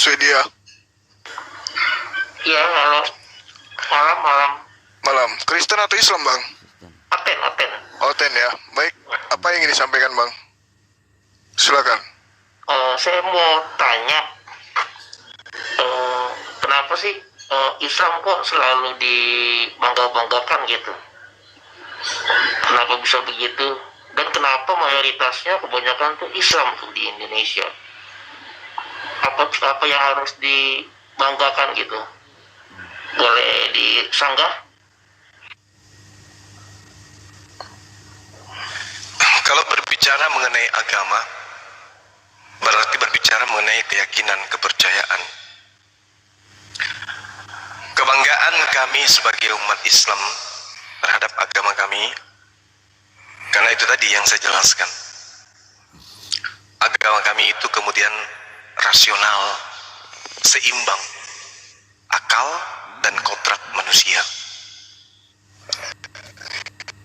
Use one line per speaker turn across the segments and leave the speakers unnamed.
Swedia.
Iya, halo. Malam.
Malam. Kristen atau Islam, Bang?
Aten.
Oten ya. Baik. Apa yang ingin disampaikan, Bang? Silakan.
Saya mau tanya, kenapa sih Islam kok selalu dibangga-banggakan gitu? Kenapa bisa begitu? Dan kenapa mayoritasnya kebanyakan tuh Islam tuh di Indonesia? Apa yang harus dibanggakan gitu? Boleh disanggah?
Kalau berbicara mengenai agama, berarti berbicara mengenai keyakinan, kepercayaan. Kebanggaan kami sebagai umat Islam terhadap agama kami, karena itu tadi yang saya jelaskan. Agama kami itu kemudian rasional, seimbang, akal dan kodrat manusia.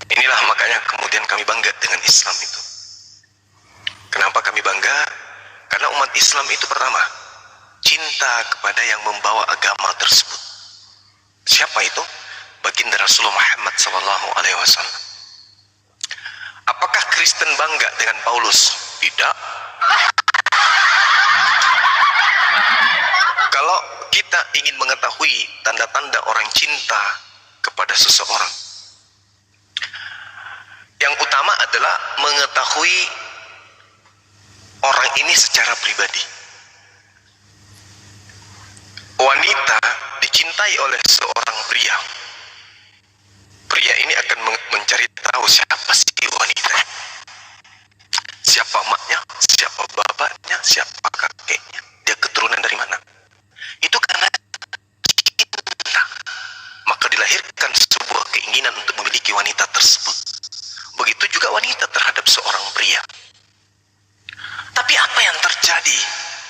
Inilah makanya kemudian kami bangga dengan Islam itu. Kenapa kami bangga? Karena umat Islam itu pertama, cinta kepada yang membawa agama tersebut. Siapa itu? Baginda Rasulullah Muhammad SAW. Apakah Kristen bangga dengan Paulus? Tidak. Kalau kita ingin mengetahui tanda-tanda orang cinta kepada seseorang, yang utama adalah mengetahui orang ini secara pribadi. Wanita dicintai oleh seorang pria. Pria ini akan mencari tahu siapa sih wanita. Siapa emaknya, siapa bapaknya, siapa kakeknya, dia keturunan dari mana. Itu karena cinta. Maka dilahirkan sebuah keinginan untuk memiliki wanita tersebut. Begitu juga wanita terhadap seorang pria. Tapi apa yang terjadi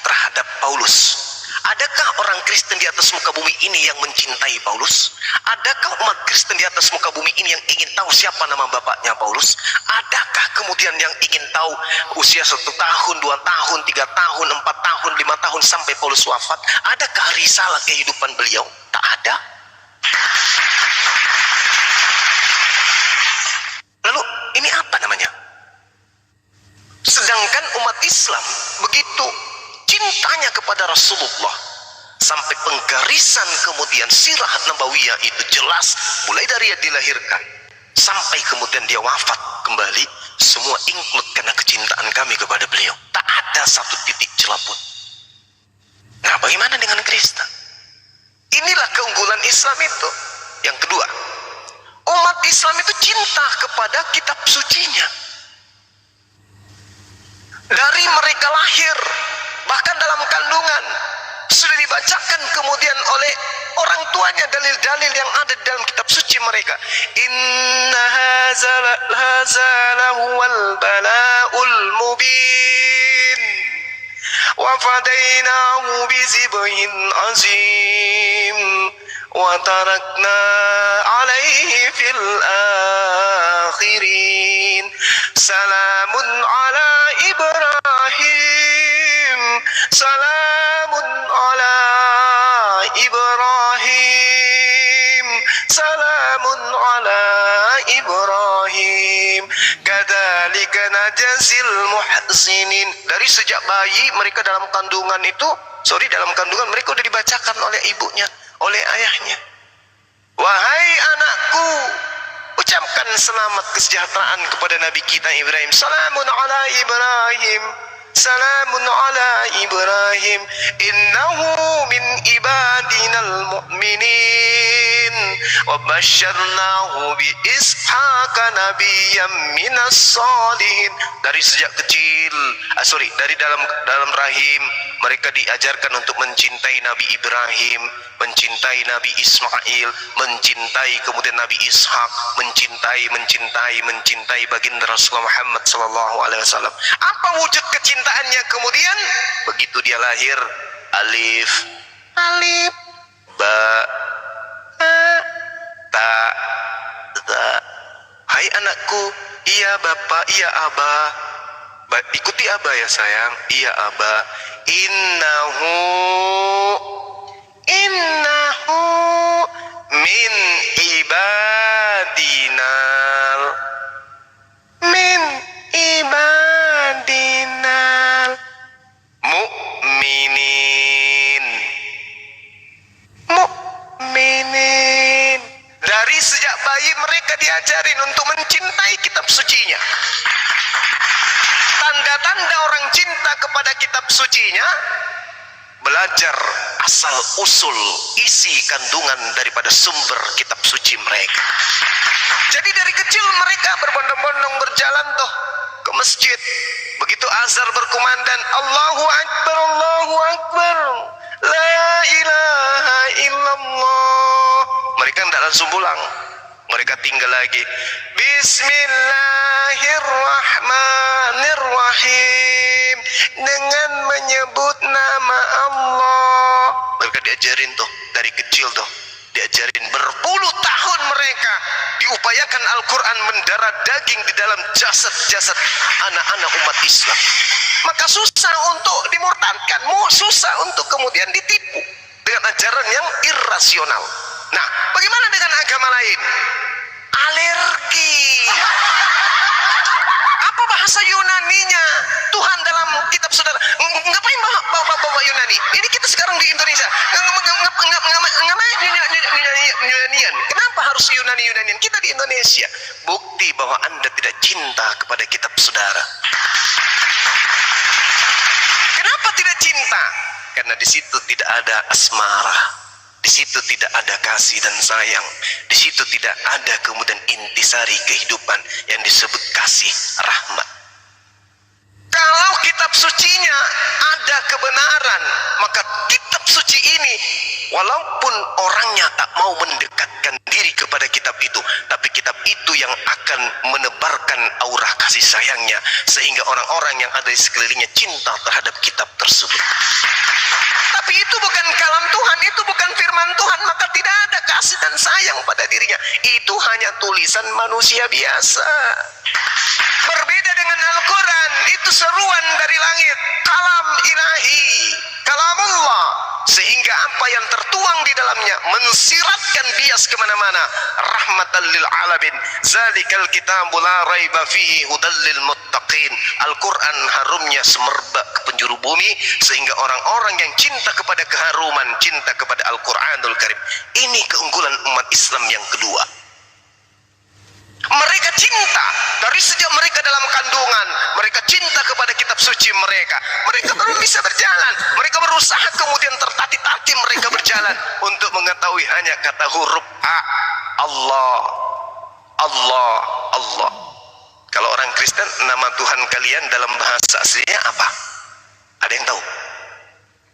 terhadap Paulus? Adakah orang Kristen di atas muka bumi ini yang mencintai Paulus? Adakah umat Kristen di atas muka bumi ini yang ingin tahu siapa nama bapaknya Paulus? Adakah kemudian yang ingin tahu usia 1 tahun, 2 tahun, 3 tahun, 4 tahun, 5 tahun sampai Paulus wafat? Adakah risalah kehidupan beliau? Tak ada. Lalu ini apa namanya? Sedangkan umat Islam begitu cintanya kepada Rasulullah, sampai penggarisan kemudian sirah nabawiyah itu jelas, mulai dari dia dilahirkan sampai kemudian dia wafat kembali, semua include karena kecintaan kami kepada beliau. Tak ada satu titik celah pun. Nah, bagaimana dengan Kristen? Inilah keunggulan Islam itu. Yang kedua, umat Islam itu cinta kepada kitab sucinya. Dari mereka lahir, bahkan dalam kandungan, sudah dibacakan kemudian oleh orang tuanya dalil-dalil yang ada di dalam kitab suci mereka. Inna haza lahuwal bala'ul mubin wa fadainahu bizibhin azim wa tarakna alaihi fil akhirin salamun ala Ibrahim salamun ala Ibrahim salamun ala Ibrahim kadzalika najzil muhsinin. Dari sejak bayi mereka dalam kandungan mereka sudah dibacakan oleh ibunya, oleh ayahnya. Wahai anakku, ucapkan selamat kesejahteraan kepada Nabi kita Ibrahim. Salamun ala Ibrahim. Salamun ala Ibrahim. Innahu min ibadinal mu'minin. Wa basyarnahu bi ishaqa nabiyyam minas salihin. Dari sejak kecil, dari dalam rahim mereka diajarkan untuk mencintai Nabi Ibrahim, mencintai Nabi Ismail, mencintai kemudian Nabi Ishak, mencintai baginda Rasulullah Muhammad SAW. Apa wujud kecintaannya kemudian? Begitu dia lahir, alif, ba, ta, za. Hai anakku, iya bapak, iya abah. Ikuti abah ya sayang, iya abah. Innahu diajarin untuk mencintai kitab sucinya. Tanda-tanda orang cinta kepada kitab sucinya, belajar asal usul isi kandungan daripada sumber kitab suci mereka. Jadi dari kecil mereka berbondong-bondong berjalan tuh ke masjid. Begitu azan berkumandang, Allahu Akbar, Allahu Akbar, la ilaha illallah. Mereka tidak langsung pulang. Mereka tinggal lagi. Bismillahirrahmanirrahim. Dengan menyebut nama Allah. Mereka diajarin tuh dari kecil tuh. Diajarin berpuluh tahun mereka diupayakan Al-Quran mendarah daging di dalam jasad-jasad anak-anak umat Islam. Maka susah untuk dimurtadkan, susah untuk kemudian ditipu dengan ajaran yang irrasional. Nah, bagaimana dengan agama lain? Alergi. Apa bahasa Yunaninya? Tuhan dalam kitab saudara. Ngapain bawa Yunani? Ini kita sekarang di Indonesia. Yunanian. Kenapa harus Yunanian? Kita di Indonesia. Bukti bahwa Anda tidak cinta kepada kitab saudara. Kenapa tidak cinta? Karena di situ tidak ada asmara. Di situ tidak ada kasih dan sayang. Di situ tidak ada kemudian intisari kehidupan yang disebut kasih, rahmat. Kalau kitab sucinya ada kebenaran, maka kitab suci ini, walaupun orangnya tak mau mendekatkan diri kepada kitab itu, tapi kitab itu yang akan menebarkan aura kasih sayangnya, sehingga orang-orang yang ada di sekelilingnya cinta terhadap kitab tersebut. Tapi itu bukan kalam Tuhan, itu bukan firman Tuhan, maka tidak ada kasih dan sayang pada dirinya. Itu hanya tulisan manusia biasa. Berbeda dengan Al-Quran, itu seruan dari langit, kalam ilahi, kalamullah, sehingga apa yang tertuang di dalamnya mensiratkan bias kemana-mana. Rahmatan lil alamin, zalikal kitabu la raiba fihi hudal lil muttaqin. Al-Quran harumnya semerbak ke penjuru bumi, sehingga orang-orang yang cinta kepada keharuman, cinta kepada Al-Quranul Karim. Ini keunggulan umat Islam yang kedua. Mereka cinta dari sejak mereka dalam kandungan. Mereka cinta kepada kitab suci mereka. Mereka belum bisa berjalan. Mereka berusaha kemudian tertatih-tatih mereka berjalan untuk mengetahui hanya kata huruf A. Allah, Allah, Allah. Kalau orang Kristen, nama Tuhan kalian dalam bahasa aslinya apa? Ada yang tahu?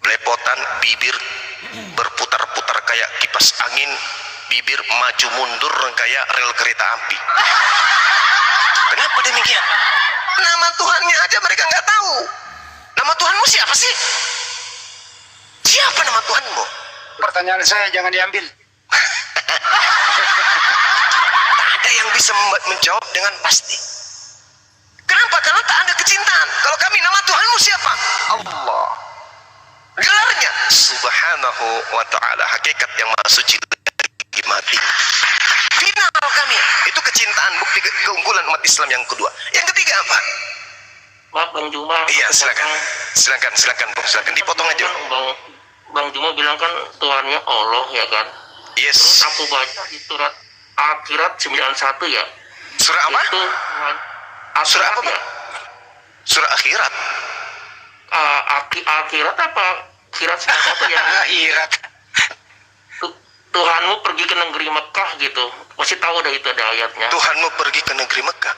Belepotan, bibir berputar-putar kayak kipas angin, bibir maju mundur kayak rel kereta api. Kenapa demikian? Nama Tuhannya aja mereka nggak tahu. Nama Tuhanmu siapa sih? Siapa nama Tuhanmu?
Pertanyaan saya jangan diambil.
Tak ada yang bisa menjawab dengan pasti. Kenapa? Karena tak ada kecintaan. Kalau kami, nama Tuhanmu siapa? Allah. Gelarnya Subhanahu wa ta'ala, hakikat yang maha suci lagi mati. Final kami itu kecintaan, bukti keunggulan umat Islam yang kedua. Yang ketiga apa?
Maaf Bang Juma.
Iya, silakan Bang, silakan dipotong aja.
Bang Juma bilang kan Tuhannya Allah ya kan.
Yes.
Terus aku baca di surat Akhirat 91 ya.
Surah apa?
Itu
Surah apa, Bang?
ya.
Surah Akhirat.
Akhirat apa? Akhirat 91 ya.
Akhirat.
Tuhanmu pergi ke negeri Mekah gitu. Pasti tahu dah itu ada ayatnya.
Tuhanmu pergi ke negeri Mekah.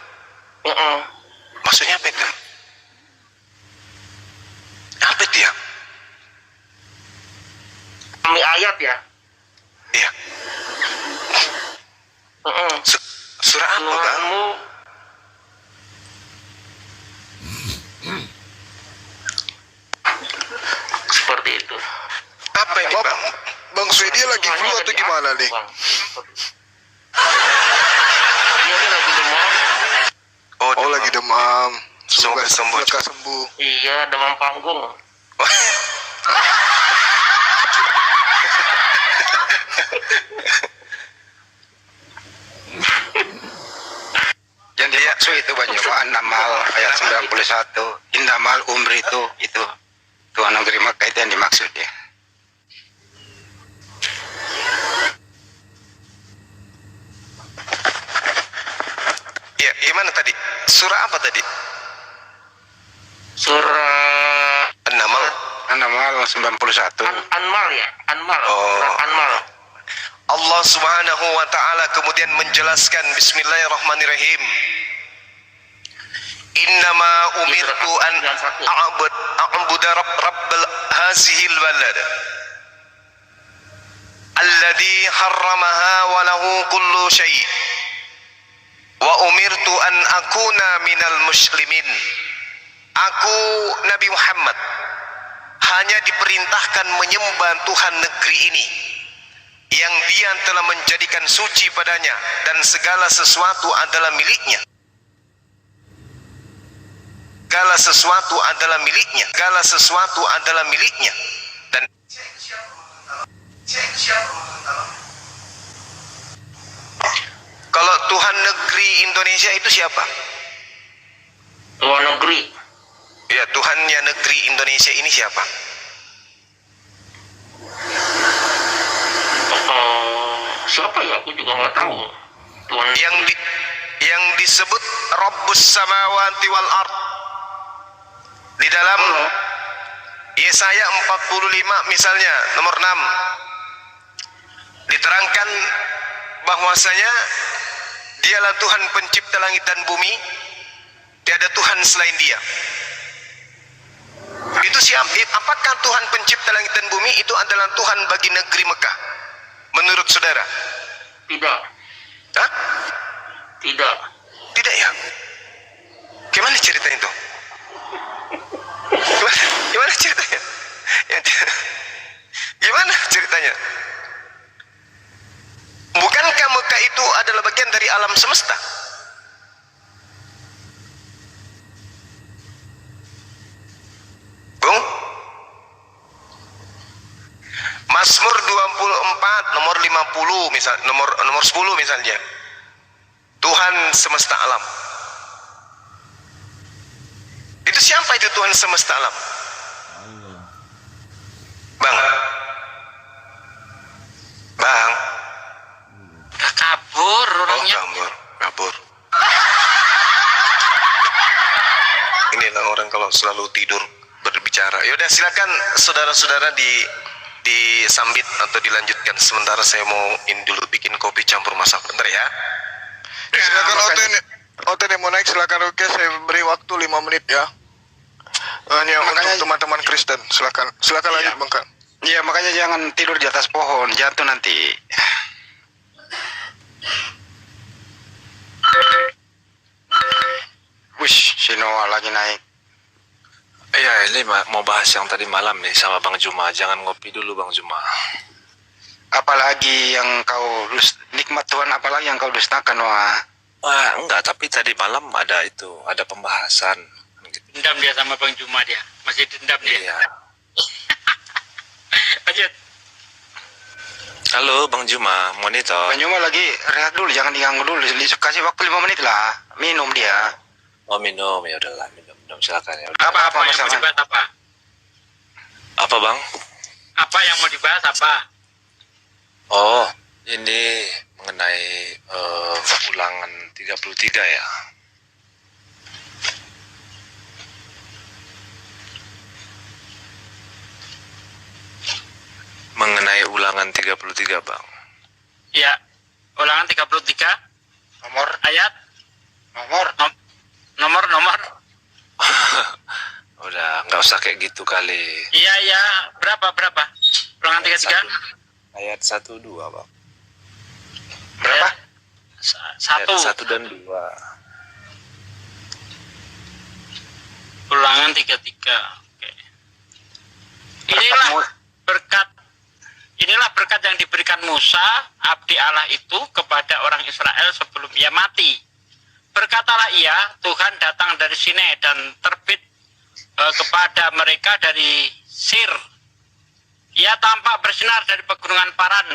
Maksudnya apa itu? Apa itu ya?
Kami ayat ya.
Iya. Surah apa, Bang?
Tuhanmu seperti itu.
Apa ini, Bang?
Bang Swedi lagi flu atau gimana nih?
Dia ini lagi demam.
Oh, lagi demam.
Semoga sembuh.
Semoga sembuh.
Iya, demam panggung.
Yang dimaksud itu banyak An-Namal ayat 91. Innamal umri itu Tuhan negeri Makkah itu yang dimaksud ya. 91.
Anmal ya, Anmal.
Oh.
Surat Anmal.
Allah Subhanahu wa taala kemudian menjelaskan bismillahirrahmanirrahim. Innama umirtu an a'budu rabbal hazihil balad alladhi harramaha wa lahu kullu syai' wa umirtu an akuna minal muslimin. Aku Nabi Muhammad hanya diperintahkan menyembah Tuhan negeri ini yang Dia telah menjadikan suci padanya dan segala sesuatu adalah miliknya. Segala sesuatu adalah miliknya. Segala sesuatu adalah miliknya. Dan kalau Tuhan negeri Indonesia itu siapa?
Luar negeri.
Ya, Tuhannya negeri Indonesia ini siapa?
Siapa ya? Aku juga nggak tahu. Tuhan
Yang disebut Rabbus Samawati wal Ard. Di dalam Yesaya 45 misalnya nomor 6 diterangkan bahwasanya Dialah Tuhan pencipta langit dan bumi, tiada Tuhan selain Dia. Itu siapa? Apakah Tuhan pencipta langit dan bumi itu adalah Tuhan bagi negeri Mekah? Menurut saudara?
Tidak.
Hah?
Tidak.
Tidak ya? Gimana ceritanya itu? Gimana ceritanya? Gimana ceritanya? Bukankah Mekah itu adalah bagian dari alam semesta? Bung? Mazmur 24 nomor 50 misal nomor 10 misalnya. Tuhan semesta alam. Itu siapa itu Tuhan semesta alam? Bang. Bang.
Kabur orangnya.
Kabur. Inilah orang kalau selalu tidur berbicara. Yaudah silakan saudara-saudara disambit atau dilanjutkan. Sementara saya mau dulu bikin kopi campur masak bentar ya.
Silakan OTN mau naik, silakan. Oke, saya beri waktu 5 menit ya. Hanya untuk teman-teman Kristen. Silakan lanjut Bang Kang.
Iya, makanya jangan tidur di atas pohon, jatuh nanti. Wush, si Noah lagi naik.
Iya, ini mau bahas yang tadi malam nih sama Bang Juma. Jangan ngopi dulu Bang Juma.
Apalagi yang kau nikmat Tuhan, apalagi yang kau dustakan, Noah.
Wah, enggak, tapi tadi malam ada pembahasan.
Dendam dia sama Bang Juma dia. Masih dendam dia.
Iya.
Lanjut.
Halo Bang Juma, monitor.
Bang Juma lagi rehat dulu, jangan diganggu dulu. Kasih waktu 5 menit lah. Minum dia.
Oh minum, ya udahlah minum silakan ya.
Apa yang mau
masalah?
dibahas apa?
Apa Bang?
Apa yang mau dibahas apa?
Oh, ini mengenai ulangan 33 ya. Mengenai ulangan 33 Bang.
Ya, ulangan 33
Nomor,
ayat
nomor.
nomor.
Udah, nggak usah kayak gitu kali.
Iya, berapa? Ulangan 33?
Ayat 1 2 Bang.
Berapa?
Ayat
1.
1 dan 2.
Ulangan 33. Oke. Inilah berkat yang diberikan Musa, abdi Allah itu kepada orang Israel sebelum ia mati. Berkatalah ia, Tuhan datang dari Sinai dan terbit kepada mereka dari Sir. Ia tampak bersinar dari pegunungan Paran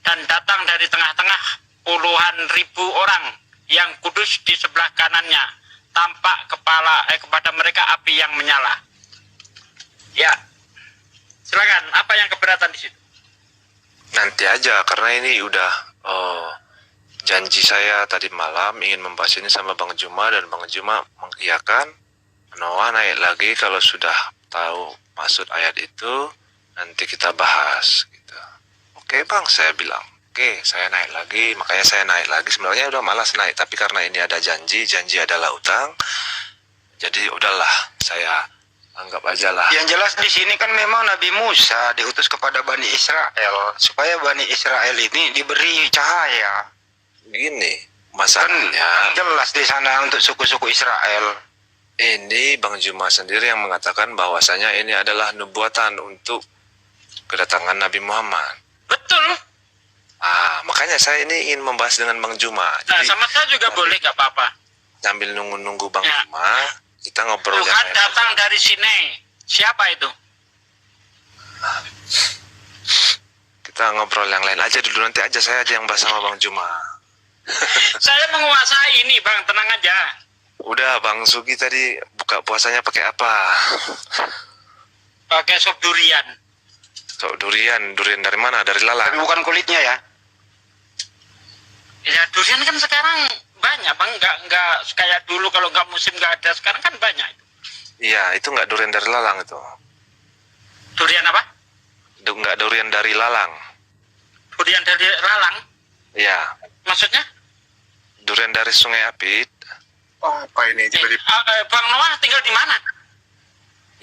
dan datang dari tengah-tengah puluhan ribu orang yang kudus di sebelah kanannya. Tampak kepada mereka api yang menyala. Ya, silakan. Apa yang keberatan di situ?
Nanti aja, karena ini udah janji saya tadi malam ingin membahas ini sama Bang Juma, dan Bang Juma mengiyakan. Noah naik lagi kalau sudah tahu maksud ayat itu. nanti kita bahas gitu. Oke bang, saya bilang oke, saya naik lagi. Makanya saya naik lagi, sebenarnya udah malas naik, tapi karena ini ada janji adalah utang, jadi udahlah saya anggap aja lah.
Yang jelas di sini kan memang Nabi Musa diutus kepada Bani Israel supaya Bani Israel ini diberi cahaya.
Gini
Kan
masalahnya,
jelas di sana untuk suku-suku Israel.
ini Bang Juma sendiri yang mengatakan bahwasanya ini adalah nubuatan untuk kedatangan Nabi Muhammad.
Betul.
Makanya saya ini ingin membahas dengan Bang Juma.
Nah,
Jadi
sama saya juga boleh, gak apa-apa.
sambil nunggu-nunggu Bang
Ya.
Juma, kita ngobrol yang
Tuhan
lain
datang
aja.
dari sini. Siapa itu?
Kita ngobrol yang lain aja dulu, nanti aja saya aja yang bahas sama Bang Juma.
Saya menguasai ini, Bang. Tenang aja.
Udah, Bang Sugi tadi buka puasanya pakai apa?
Pakai sop durian.
So, durian dari mana? Dari
Tapi
lalang.
bukan kulitnya ya.
Ya, durian kan sekarang banyak, Bang. Nggak kayak dulu kalau nggak musim nggak ada. Sekarang kan banyak.
Iya, itu nggak durian dari lalang itu.
Durian apa?
Nggak durian dari lalang.
Durian dari lalang.
Iya,
Maksudnya?
durian dari Sungai Apit.
Oh, apa ini tiba-tiba?
Bang Noah tinggal di mana?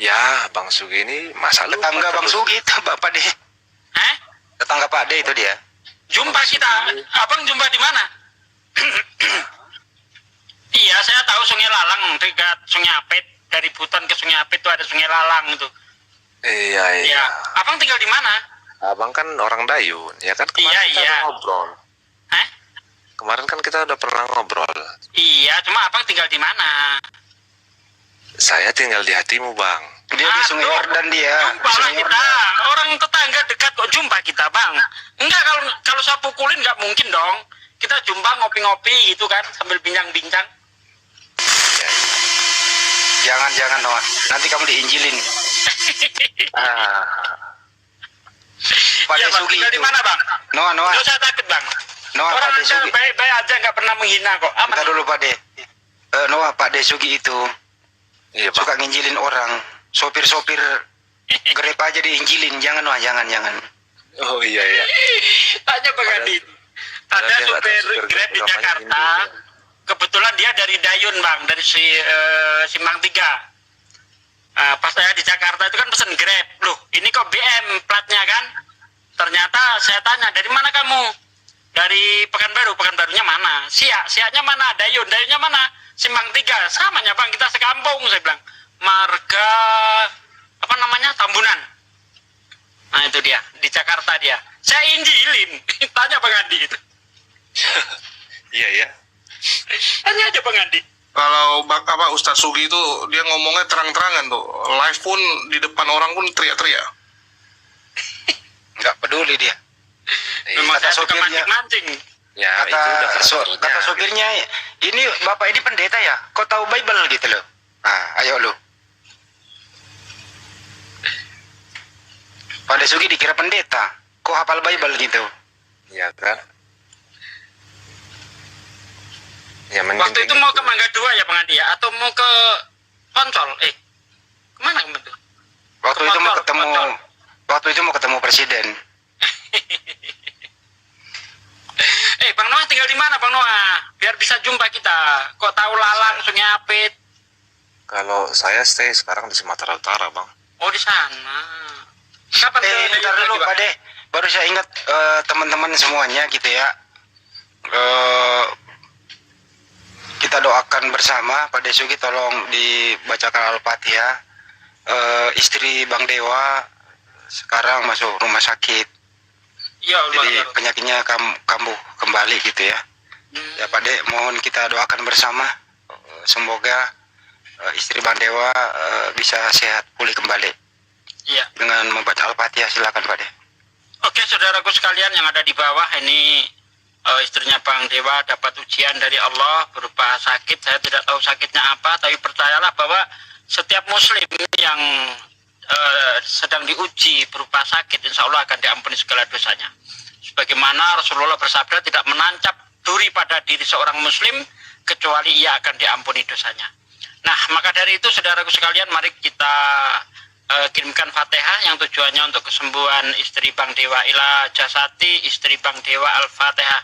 Ya, Bang Sugi ini masa lupa
Tetangga Bang
terus.
Sugi itu Bapak De.
Eh?
Tetangga Pak De itu dia.
Jumpa kita. Abang jumpa di mana? Iya, saya tahu Sungai Lalang dekat Sungai Apit. Dari Buton ke Sungai Apit itu ada Sungai Lalang itu.
Iya.
Iya. Abang tinggal di mana?
Abang kan orang Dayun, ya kan kemarin
Iya,
kita
iya.
udah ngobrol.
Eh?
Kemarin kan kita udah pernah ngobrol.
Iya, cuma abang tinggal di mana?
Saya tinggal di hatimu, Bang.
Dia di Sungai
Aduh,
Yordan dia.
Jumpa
Di
lah
Sungai
kita.
Yordan.
Orang tetangga dekat kok jumpa kita, Bang. Enggak, kalau saya pukulin nggak mungkin dong. Kita jumpa ngopi-ngopi gitu kan sambil bincang-bincang.
Jangan Noah. Nanti kamu diinjilin. Pak
Iya,
De
Bang.
Sugi
Tinggal di
itu.
mana, Bang?
Noah.
Nggak usah takut, Bang.
Noah,
Orang
Pak De
Anda
Sugi.
baik-baik aja nggak pernah menghina kok. Aman.
Bentar dulu Pak De. Noah, Pak De Sugi itu
Iya, Bang.
suka nginjilin orang. Sopir-sopir Grab aja diinjilin. Jangan Noah, jangan.
Oh iya.
Tanya Bang Andi. Ada
dia nggak tahu
supir
supir
Grab di
Grab namanya
Jakarta.
Indo, ya.
Kebetulan dia dari Dayun, Bang, dari Simpang 3. Pas saya di Jakarta itu kan pesen Grab. Loh, ini kok BM platnya kan? Ternyata saya tanya, dari mana kamu? Dari Pekanbaru. Pekanbarunya mana? Siaknya mana? Dayunnya mana? Simpang 3. Samanya, Bang, kita sekampung, saya bilang. Marga apa namanya? Tambunan. Nah, itu dia, di Jakarta dia. Saya injilin. Tanya Bang Andi itu.
Iya.
Tanya aja Bang Andi.
Kalau Ustadz Sugi itu dia ngomongnya terang-terangan tuh. Live pun di depan orang pun teriak-teriak.
Nggak peduli dia.
Memang
kata
saya suka
sopirnya.
mancing-mancing.
Ya, itu udah karakternya.
Kata sopirnya, ini Bapak ini pendeta ya? Kok tahu Bible gitu loh? Nah, ayo lu. Pak De Sugi dikira pendeta. Kok hafal Bible gitu?
Iya kan? Ya,
Waktu itu mau ke Mangga 2 ya Bang Andi ya? Atau mau ke Poncol? Kemana itu?
Waktu itu mau ketemu
Poncol.
Waktu itu mau ketemu presiden.
Bang Noah tinggal di mana Bang Noah? Biar bisa jumpa kita. Kok tahu Lalang, Sungai Apit?
Kalau saya stay sekarang di Sumatera Utara, Bang.
Oh, di sana. Kapan ke
Bentar
Dayun
dulu
lagi, Bang?
Pak De. Baru saya ingat teman-teman semuanya gitu ya. Kita doakan bersama Pak De Sugi, tolong dibacakan Al-Fatihah. Istri Bang Dewa sekarang masuk rumah sakit.
Ya Allah.
Jadi penyakitnya kambuh kembali gitu ya. Ya Pak De, mohon kita doakan bersama. Semoga istri Bang Dewa bisa sehat pulih kembali
Iya.
dengan membaca Al-Fatihah. Silakan Pak De.
Oke, saudaraku sekalian yang ada di bawah, ini istrinya Bang Dewa dapat ujian dari Allah berupa sakit. Saya tidak tahu sakitnya apa, tapi percayalah bahwa setiap muslim yang sedang diuji berupa sakit, insya Allah akan diampuni segala dosanya. Sebagaimana Rasulullah bersabda, tidak menancap duri pada diri seorang muslim kecuali ia akan diampuni dosanya. Nah, maka dari itu saudaraku sekalian, mari kita kirimkan Fatihah yang tujuannya untuk kesembuhan istri Bang Dewa Ila Jasati, istri Bang Dewa Al-Fatihah.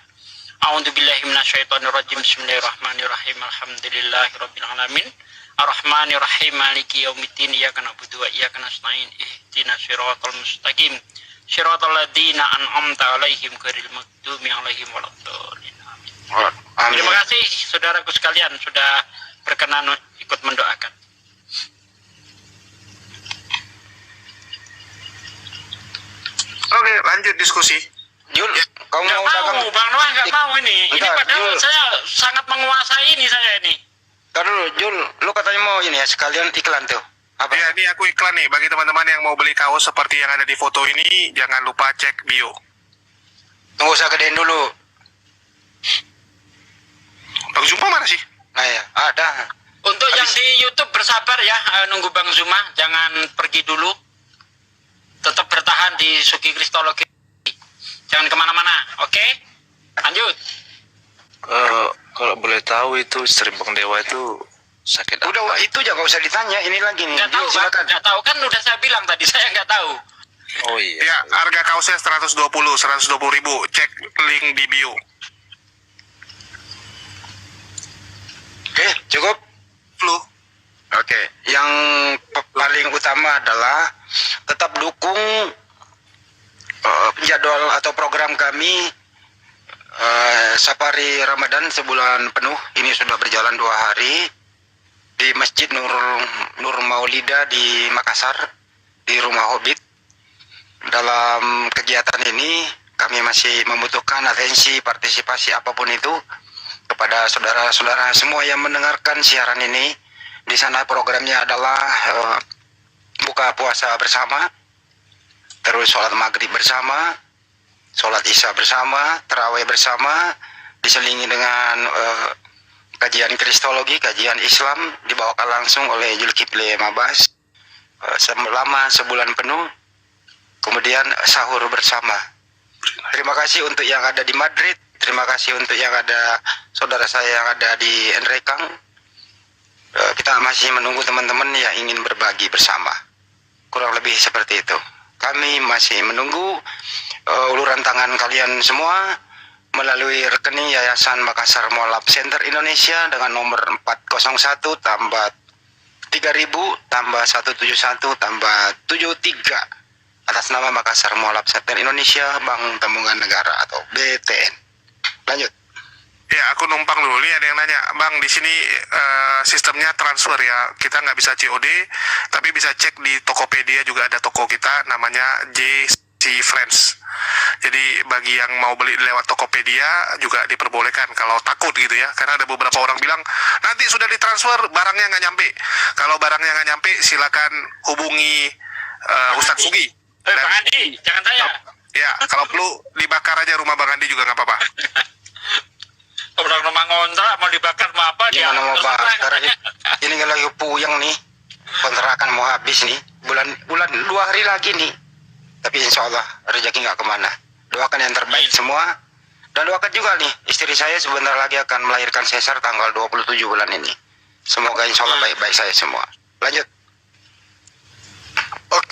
A'udzubillahi minasyaitonirrajim. Bismillahirrahmanirrahim. Alhamdulillahirabbil alamin. Ar-Rahmanirrahim. Maliki yaumiddin. Iyyaka na'budu wa iyyaka nasta'in. Ihdinas siratal mustaqim. Siratal ladzina an'amta 'alaihim ghairil maghdubi 'alaihim waladdallin.
Amin.
Terima kasih saudaraku sekalian sudah berkenan ikut mendoakan.
Oke, lanjut diskusi.
Jul, kamu
Nggak
mau dagang?
mau, Bang Noah nggak mau ini. Ini
Bentar,
padahal
Jul.
saya sangat menguasai ini saya ini.
Ntar dulu, Jul, lu katanya mau ini ya, sekalian iklan tuh. Apa?
Ya, ini aku iklan nih bagi teman-teman yang mau beli kaos seperti yang ada di foto ini, jangan lupa cek bio.
Tunggu saya gedein dulu.
Bang Zuma mana sih?
Nah ya, ada.
Untuk yang di YouTube bersabar ya, nunggu Bang Zuma, jangan pergi dulu. Tetap bertahan di Sugi Kristologi. Jangan kemana-mana, oke? Lanjut.
Kalau boleh tahu itu istri Bang Dewa itu sakit apa?
Udah, itu aja gak usah ditanya. Ini lagi nih.
Nggak tahu,
Jul,
Bang.
silakan.
Nggak tahu kan udah saya bilang tadi, saya nggak tahu.
Oh iya.
Ya, harga kaosnya 120 ribu. Cek link di bio.
Oke, cukup.
Flu.
Oke, yang paling utama adalah tetap dukung jadwal atau program kami Safari Ramadan sebulan penuh. Ini sudah berjalan 2 hari di Masjid Nur Maulida di Makassar, di Rumah Hobbit. Dalam kegiatan ini kami masih membutuhkan atensi, partisipasi apapun itu kepada saudara-saudara semua yang mendengarkan siaran ini. Di sana programnya adalah buka puasa bersama, terus sholat maghrib bersama, sholat isya bersama, tarawih bersama, diselingi dengan kajian kristologi, kajian Islam dibawakan langsung oleh Zulkifli Mabas selama sebulan penuh. Kemudian sahur bersama. Terima kasih untuk yang ada di Madrid, terima kasih untuk yang ada saudara saya yang ada di Enrekang. Kita masih menunggu teman-teman yang ingin berbagi bersama. Kurang lebih seperti itu. Kami masih menunggu uluran tangan kalian semua melalui rekening Yayasan Makassar Moalap Center Indonesia dengan nomor 401 tambah 3000 tambah 171 tambah 73 atas nama Makassar Moalap Center Indonesia Bank Tabungan Negara atau BTN. Lanjut.
Ya, aku numpang dulu. Nih ada yang nanya, Bang, di sini sistemnya transfer ya. Kita nggak bisa COD, tapi bisa cek di Tokopedia juga ada toko kita, namanya JC Friends. Jadi bagi yang mau beli lewat Tokopedia juga diperbolehkan kalau takut gitu ya. Karena ada beberapa orang bilang, nanti sudah ditransfer, barangnya nggak nyampe. Kalau barangnya nggak nyampe, silakan hubungi Ustadz Sugi.
Bang Andi, jangan saya.
Ya, kalau perlu dibakar aja rumah Bang Andi juga nggak apa-apa.
Orang rumah ngontrak mau dibakar mau apa dia?
Gimana mau bakar? Ini kan lagi puyeng nih. Kontrakan mau habis nih. Bulan 2 hari lagi nih. Tapi insya Allah rezeki nggak kemana. Doakan yang terbaik semua. Dan doakan juga nih, istri saya sebentar lagi akan melahirkan sesar tanggal 27 bulan ini. Semoga insya Allah baik-baik saya semua. Lanjut.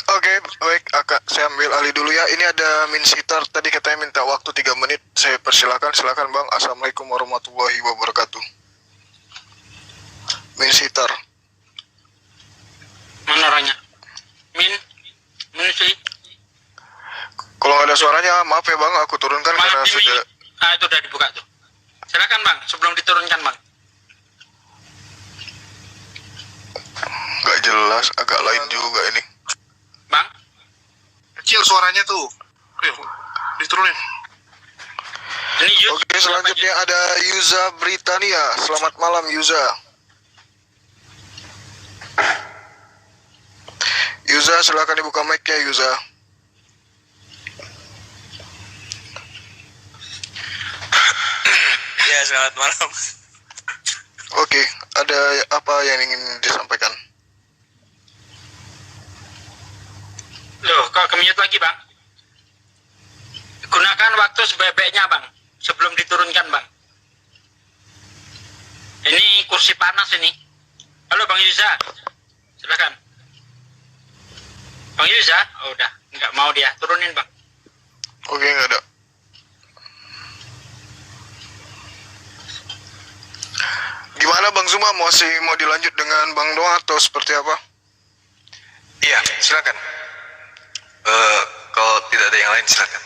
Oke, baik, Akak, saya ambil alih dulu ya. Ini ada Min Sitar, tadi katanya minta waktu 3 menit. Saya persilakan, silakan Bang. Assalamualaikum warahmatullahi wabarakatuh. Min Sitar.
Mana orangnya? Min sih.
Kalau nggak ada suaranya, maaf ya Bang, aku turunkan karena
Maaf,
sudah...
itu udah dibuka tuh. Silakan Bang, sebelum diturunkan Bang.
Nggak jelas, agak lain juga ini.
Bang,
Kecil suaranya tuh. Ayo, diturunin.
ini Yus.
Oke, selanjutnya ada Yuza Britania. Selamat malam Yuza. Yuza, silakan dibuka mic-nya Yuza.
Ya, selamat malam.
Oke, ada apa yang ingin disampaikan?
Loh, kok kemute lagi Bang? Gunakan waktu sebaik-baiknya Bang, sebelum diturunkan Bang. Ini kursi panas ini. Halo Bang Yuza, silakan. Bang Yusa, oh udah, nggak mau dia, turunin bang.
Oke, nggak ada. Gimana Bang Zuma, masih mau dilanjut dengan Bang Doa atau seperti apa?
Iya, silakan. Kalau tidak ada yang lain silakan.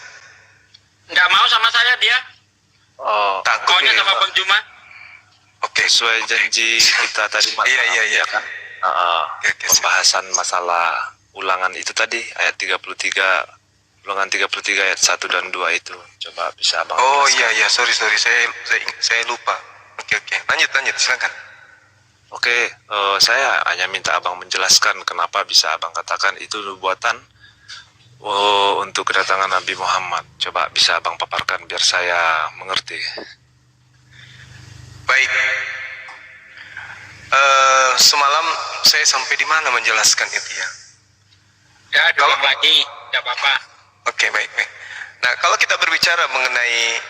Nggak mau sama saya dia,
Oh,
Takut
maunya
ini,
sama
Pak.
Bang Juma.
Oke,
sesuai janji kita tadi malam,
Iya.
ya kan?
Oke,
Pembahasan masalah ulangan itu tadi ayat 33, ulangan 33 ayat 1 dan 2 itu. Coba bisa Abang
Oh
jelaskan?
iya, sorry, saya lupa. Oke, lanjut, silakan.
Oke, saya hanya minta Abang menjelaskan kenapa bisa Abang katakan itu nubuatan untuk kedatangan Nabi Muhammad. Coba bisa Abang paparkan biar saya mengerti.
Baik. Semalam saya sampai di mana menjelaskan itu ya?
Ya,
Kalau-
diulang lagi, nggak apa-apa.
Oke, baik. Nah, kalau kita berbicara mengenai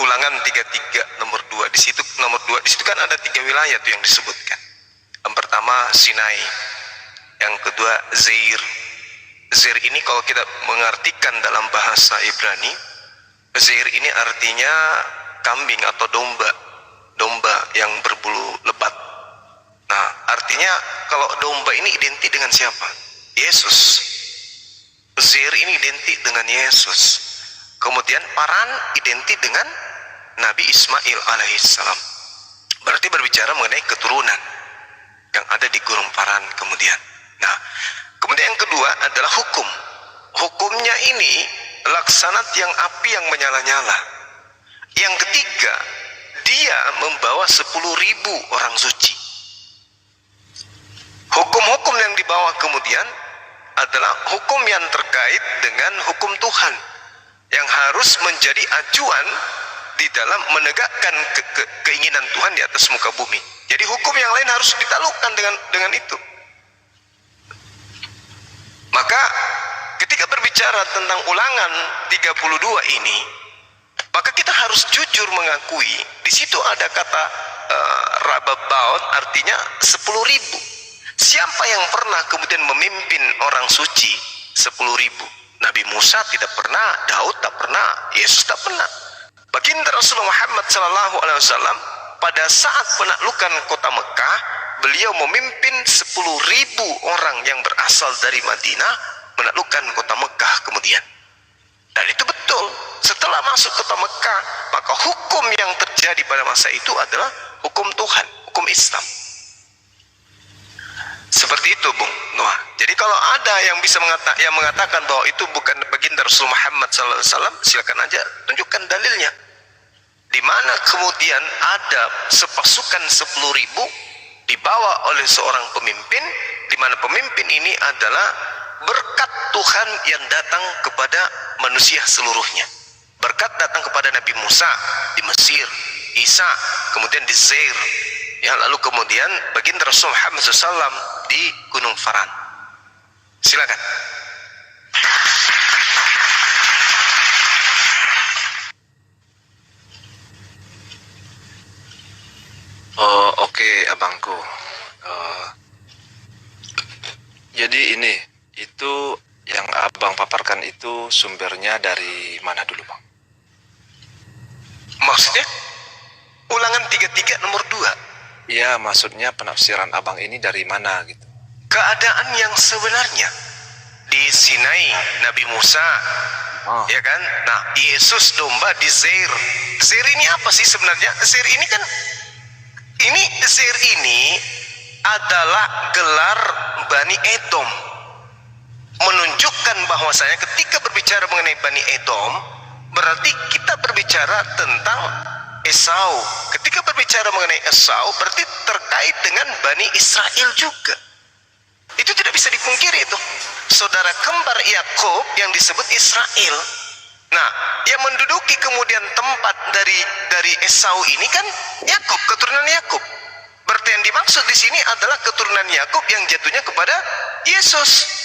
ulangan 33 nomor 2, di situ kan ada 3 wilayah tuh yang disebutkan. Yang pertama Sinai, yang kedua Zair. Zair ini kalau kita mengartikan dalam bahasa Ibrani, Zair ini artinya kambing atau domba yang berbulu lebat. Nah, artinya kalau domba ini identik dengan siapa? Yesus. Zair ini identik dengan Yesus. Kemudian Paran identik dengan Nabi Ismail alaihissalam. Berarti berbicara mengenai keturunan yang ada di Gurun Paran kemudian. Nah, kemudian yang kedua adalah hukum. Hukumnya ini laksanat yang api yang menyala-nyala. Yang ketiga, dia membawa 10.000 orang suci. Hukum-hukum yang dibawa kemudian adalah hukum yang terkait dengan hukum Tuhan yang harus menjadi acuan di dalam menegakkan keinginan Tuhan di atas muka bumi. Jadi hukum yang lain harus ditaklukkan dengan itu. Maka ketika berbicara tentang ulangan 32 ini, maka kita harus jujur mengakui di situ ada kata rababaut, artinya 10.000. Siapa yang pernah kemudian memimpin orang suci 10.000? Nabi Musa tidak pernah, Daud tak pernah, Yesus tak pernah. Baginda Rasulullah Muhammad SAW pada saat penaklukan kota Mekah, beliau memimpin 10.000 orang yang berasal dari Madinah menaklukkan kota Mekah kemudian. Dan itu betul. Setelah masuk kota Mekah, maka hukum yang terjadi pada masa itu adalah hukum Tuhan, hukum Islam. Seperti itu, Bung Noah. Jadi kalau ada yang bisa mengatakan bahwa itu bukan baginda Rasul Muhammad SAW, silakan aja tunjukkan dalilnya. Di mana kemudian ada sepasukan 10.000 dibawa oleh seorang pemimpin, di mana pemimpin ini adalah berkat Tuhan yang datang kepada manusia seluruhnya. Berkat datang kepada Nabi Musa di Mesir, Isa, kemudian di Zair. Ya, lalu kemudian baginda Rasul Muhammad SAW di Gunung Faran. Silakan.
Oh, oke, abangku. Jadi ini, itu yang abang paparkan itu sumbernya dari mana dulu, Bang?
Maksudnya ulangan 33 nomor 2.
Iya, maksudnya penafsiran abang ini dari mana gitu?
Keadaan yang sebenarnya di Sinai Nabi Musa, ya kan? Nah, Yesus domba di Zair. Zair ini apa sih sebenarnya? Zair ini kan Zair ini adalah gelar Bani Edom, menunjukkan bahwasanya ketika berbicara mengenai Bani Edom berarti kita berbicara tentang Esau. Ketika berbicara mengenai Esau berarti terkait dengan Bani Israel juga. Itu tidak bisa dipungkiri itu. Saudara kembar Yakub yang disebut Israel. Nah, yang menduduki kemudian tempat dari Esau ini kan Yakub, keturunan Yakub. Berarti yang dimaksud di sini adalah keturunan Yakub yang jatuhnya kepada Yesus.